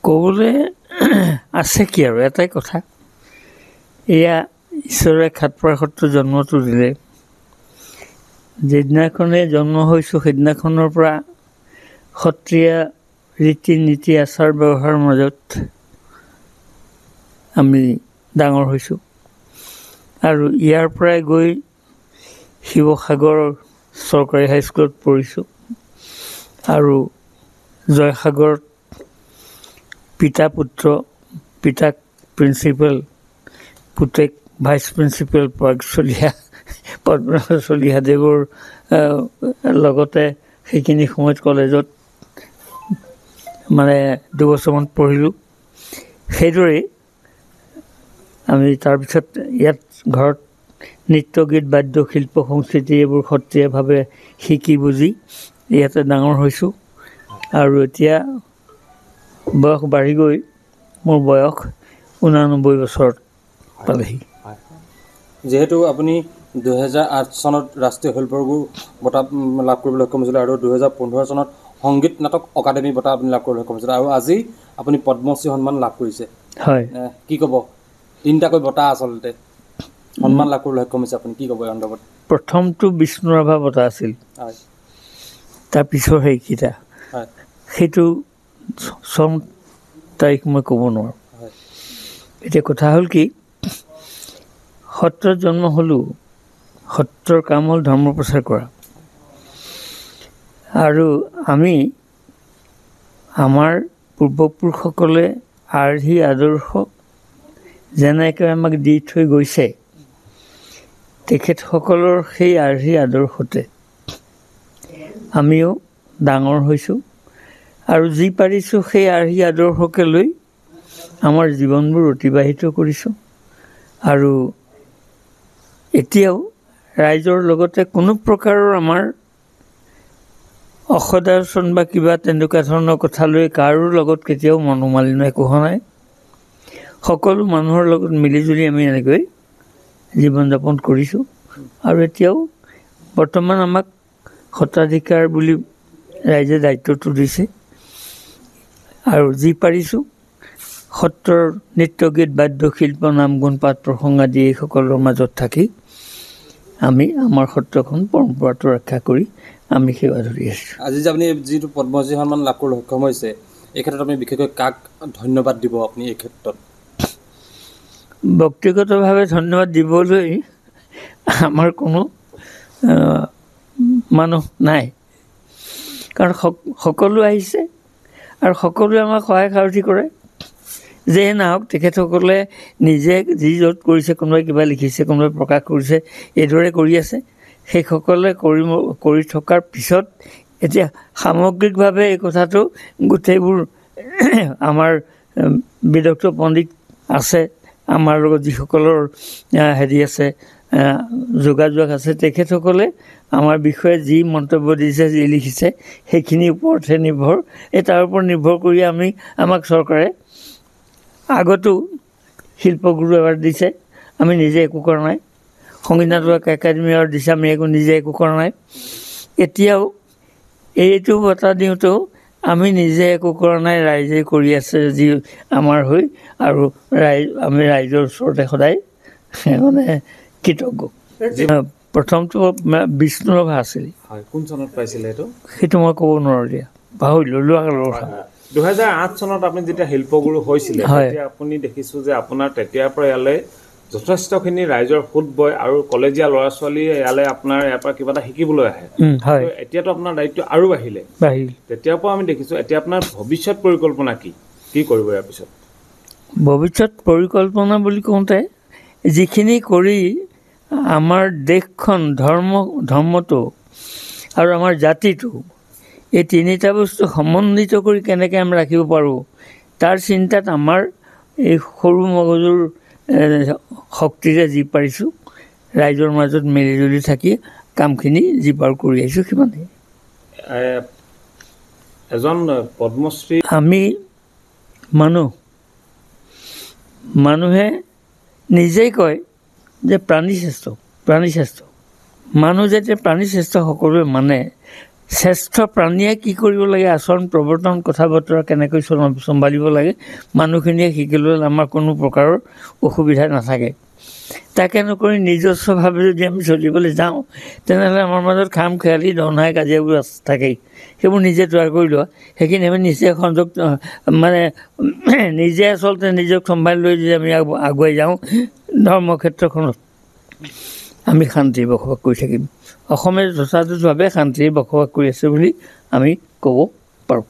ক'বলৈ আছে কি আৰু এটাই কথা, এয়া ঈশ্বৰে খাটপাৰা জন্মটো দিলে। যিদিনাখনে জন্ম হৈছোঁ সেইদিনাখনৰ পৰা সত্ৰীয়া ৰীতি নীতি আচাৰ ব্যৱহাৰৰ মাজত আমি ডাঙৰ হৈছোঁ আৰু ইয়াৰ পৰাই গৈ শিৱসাগৰ চৰকাৰী হাইস্কুলত পঢ়িছোঁ আৰু জয়সাগৰত পিতা পুত্ৰ, পিতাক প্ৰিন্সিপাল, পুতেক ভাইচ প্ৰিন্সিপাল পদ্মনাভ চলিহাদেৱৰ লগতে সেইখিনি সময়ত কলেজত মানে দুবছৰমান পঢ়িলোঁ। সেইদৰেই আমি তাৰপিছত ইয়াত ঘৰত নৃত্য গীত বাদ্য শিল্প সংস্কৃতি এইবোৰ সত্ৰীয়াভাৱে শিকি বুজি ইয়াতে ডাঙৰ হৈছোঁ আৰু এতিয়া বয়স বাঢ়ি গৈ মোৰ বয়স 89 বছৰত পালেহি। যিহেতু আপুনি 2008 চনত ৰাষ্ট্ৰীয় শিল্পগুৰু বঁটা লাভ কৰিবলৈ সক্ষম হৈছিলে আৰু 2015 চনত সংগীত নাটক অকাডেমি বঁটা আপুনি লাভ কৰিবলৈ সক্ষম হৈছিলে আৰু আজি আপুনি পদ্মশ্ৰী সন্মান লাভ কৰিছে। হয়, কি ক'ব? 3টাকৈ বঁটা আচলতে সন্মান লাভ কৰিবলৈ সক্ষম হৈছে, আপুনি কি ক'ব এই সন্দৰ্ভত? প্ৰথমটো বিষ্ণুৰাভা বঁটা আছিল, হয়, তাৰপিছৰ সেইকেইটা, হয়, সেইটো চন তাৰিখ মই ক'ব নোৱাৰোঁ। হয়, এতিয়া কথা হ'ল কি, সত্ৰত জন্ম হ'লোঁ, সত্ৰৰ কাম হ'ল ধৰ্ম প্ৰচাৰ কৰা আৰু আমি আমাৰ পূৰ্বপুৰুষসকলে আৰ্হি আদৰ্শ যেনেকৈ আমাক দি থৈ গৈছে, তেখেতসকলৰ সেই আৰ্হি আদৰ্শতে আমিও ডাঙৰ হৈছোঁ আৰু যি পাৰিছোঁ সেই আৰ্হি আদৰ্শকে লৈ আমাৰ জীৱনবোৰ অতিবাহিত কৰিছোঁ আৰু এতিয়াও ৰাইজৰ লগতে কোনো প্ৰকাৰৰ আমাৰ অসদাচৰণ বা কিবা তেনেকুৱা ধৰণৰ কথা লৈ কাৰো লগত কেতিয়াও মনোমালিন্য একো হোৱা নাই। সকলো মানুহৰ লগত মিলিজুলি আমি এনেকৈ জীৱন যাপন কৰিছোঁ আৰু এতিয়াও বৰ্তমান আমাক সত্ৰাধিকাৰ বুলি ৰাইজে দায়িত্বটো দিছে আৰু যি পাৰিছোঁ সত্ৰৰ নৃত্য গীত বাদ্য শিল্প নাম গুণ পাঠ প্ৰসংগ আদি এইসকলৰ মাজত থাকি আমি আমাৰ সত্ৰখন পৰম্পৰাটো ৰক্ষা কৰি আমি সেৱা ধৰি আছোঁ। আজি যে আপুনি যিটো পদ্মশ্ৰী সন্মান লাভ কৰিবলৈ সক্ষম হৈছে, এই ক্ষেত্ৰত আপুনি বিশেষকৈ কাক ধন্যবাদ দিব? আপুনি এই ক্ষেত্ৰত ব্যক্তিগতভাৱে ধন্যবাদ দিবলৈ আমাৰ কোনো মানুহ নাই, কাৰণ সকলো আহিছে আৰু সকলোৱে আমাক সহায় সাৰথি কৰে। যেই নাহক তেখেতসকলে নিজে যি য'ত কৰিছে, কোনোবাই কিবা লিখিছে, কোনোবাই প্ৰকাশ কৰিছে, এইদৰে কৰি আছে। সেইসকলে কৰি থকাৰ পিছত এতিয়া সামগ্ৰিকভাৱে এই কথাটো গোটেইবোৰ আমাৰ বিদগ্ধ পণ্ডিত আছে, আমাৰ লগত যিসকলৰ হেৰি আছে যোগাযোগ আছে, তেখেতসকলে আমাৰ বিষয়ে যি মন্তব্য দিছে, যি লিখিছে সেইখিনিৰ ওপৰতহে নিৰ্ভৰ। তাৰ ওপৰত নিৰ্ভৰ কৰি আমাক চৰকাৰে আগতো শিল্পগুৰু এৱাৰ্ড দিছে, আমি নিজে একো কৰা নাই। সংগীত নাটক একাডেমি এৱাৰ্ড দিছে, আমি নিজে একো কৰা নাই। এতিয়াও এইটো বঁটা দিওঁতেও আমি নিজে একো কৰা নাই, ৰাইজে কৰি আছে যি আমাৰ হৈ, আৰু আমি ৰাইজৰ ওচৰতে সদায় মানে কৃতজ্ঞ। প্ৰথমটো বিষ্ণুৰাভা আছিল। কোন চনত পাইছিলে এইটো? সেইটো মই ক'ব নোৱাৰোঁ, দিয়া পাহৰিলোঁ, লোৱা কালৰ কথা। 2008 চনত আপুনি যেতিয়া শিল্পগুৰু হৈছিলে, তেতিয়া আপুনি দেখিছোঁ যে আপোনাৰ তেতিয়াৰ পৰা ইয়ালৈ যথেষ্টখিনি ৰাইজৰ সোঁত বয় আৰু কলেজীয়া ল'ৰা ছোৱালীয়ে ইয়ালৈ আপোনাৰ ইয়াৰ পৰা কিবা এটা শিকিবলৈ আহে। এতিয়াতো আপোনাৰ দায়িত্ব আৰু বাঢ়িল। তেতিয়াৰ পৰা আমি দেখিছোঁ। এতিয়া আপোনাৰ ভৱিষ্যত পৰিকল্পনা কি কৰিব ইয়াৰ পিছত? ভৱিষ্যত পৰিকল্পনা বুলি কওঁতে যিখিনি কৰি আমাৰ দেশখন ধৰ্মটো আৰু আমাৰ জাতিটো, এই তিনিটা বস্তু সমন্বিত কৰি কেনেকৈ আমি ৰাখিব পাৰোঁ, তাৰ চিন্তাত আমাৰ এই সৰু মগজুৰ শক্তিৰে যি পাৰিছোঁ ৰাইজৰ মাজত মিলিজুলি থাকি কামখিনি যি পাৰোঁ কৰি আহিছোঁ, সিমানেই। এজন পদ্মশ্ৰী আমি মানুহে নিজেই কয় যে প্ৰাণী শ্ৰেষ্ঠ। মানুহ যেতিয়া প্ৰাণী শ্ৰেষ্ঠ সকলোৱে মানে, শ্ৰেষ্ঠ প্ৰাণীয়ে কি কৰিব লাগে, আচৰণ প্ৰৱৰ্তন কথা বতৰা কেনেকৈ চম্ভালিব লাগে, মানুহখিনিয়ে শিকিবলৈ আমাৰ কোনো প্ৰকাৰৰ অসুবিধা নাথাকে। তাকে নকৰি নিজস্বভাৱে যদি আমি চলিবলৈ যাওঁ তেনেহ'লে আমাৰ মাজত খাম খেয়ালি দনাই কাজিয়াবোৰ থাকেই। সেইবোৰ নিজে তৈয়াৰ কৰি লোৱা, সেইখিনি আমি নিজে সংযোগ মানে নিজে আচলতে নিজক চম্ভালি লৈ যদি আমি আগুৱাই যাওঁ ধৰ্মক্ষেত্ৰখনত আমি শান্তিৰে বসবাস কৰি থাকিম। অসমে যথাযথভাৱে শান্তিৰে বসবাস কৰি আছে বুলি আমি ক'ব পাৰোঁ।